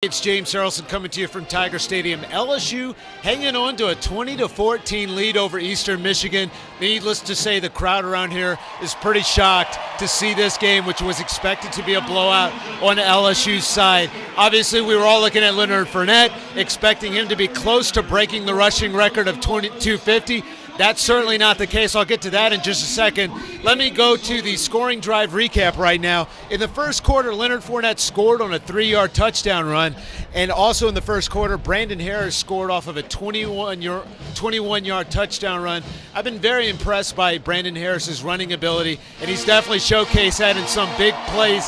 It's James Haralson coming to you from Tiger Stadium. LSU hanging on to a 20-14 lead over Eastern Michigan. Needless to say, the crowd around here is pretty shocked to see this game, which was expected to be a blowout on LSU's side. Obviously, we were all looking at Leonard Fournette, expecting him to be close to breaking the rushing record of 250. That's certainly not the case. I'll get to that in just a second. Let me go to the scoring drive recap right now. In the first quarter, Leonard Fournette scored on a 3-yard touchdown run. And also in the first quarter, Brandon Harris scored off of a 21-yard touchdown run. I've been very impressed by Brandon Harris's running ability, and he's definitely showcased that in some big plays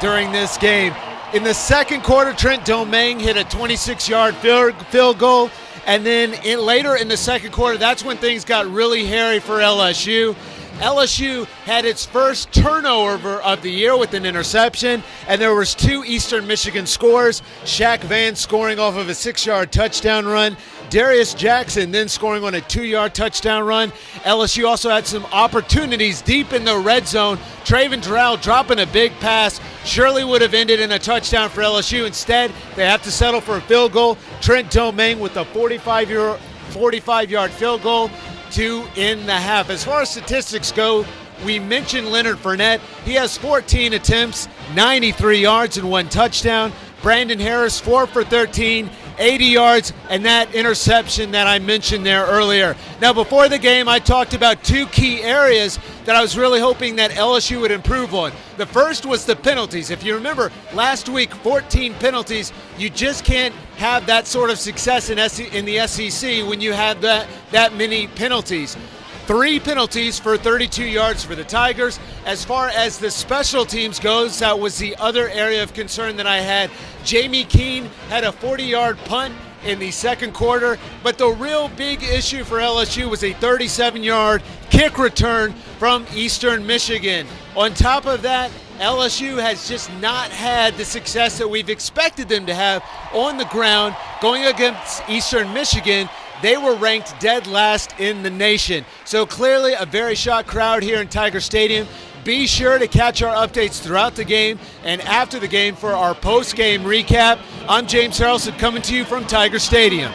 during this game. In the second quarter, Trent Domingue hit a 26-yard field goal. And then later in the second quarter, that's when things got really hairy for LSU. LSU had its first turnover of the year with an interception, and there was 2 Eastern Michigan scores. Shaq Vance scoring off of a 6-yard touchdown run. Darius Jackson then scoring on a 2-yard touchdown run. LSU also had some opportunities deep in the red zone. Traven Terrell dropping a big pass surely would have ended in a touchdown for LSU. Instead, they have to settle for a field goal. Trent Domingue with a 45-yard field goal to end the half. As far as statistics go, we mentioned Leonard Fournette. He has 14 attempts, 93 yards, and 1 touchdown. Brandon Harris, 4 for 13, 80 yards, and that interception that I mentioned there earlier. Now, before the game, I talked about 2 key areas that I was really hoping that LSU would improve on. The first was the penalties. If you remember, last week, 14 penalties. You just can't have that sort of success in the SEC when you have that many penalties. 3 penalties for 32 yards for the Tigers. As far as the special teams goes, that was the other area of concern that I had. Jamie Keene had a 40-yard punt in the second quarter, but the real big issue for LSU was a 37-yard kick return from Eastern Michigan. On top of that, LSU has just not had the success that we've expected them to have on the ground going against Eastern Michigan. They were ranked dead last in the nation. So clearly a very shocked crowd here in Tiger Stadium. Be sure to catch our updates throughout the game and after the game for our post-game recap. I'm James Haralson coming to you from Tiger Stadium.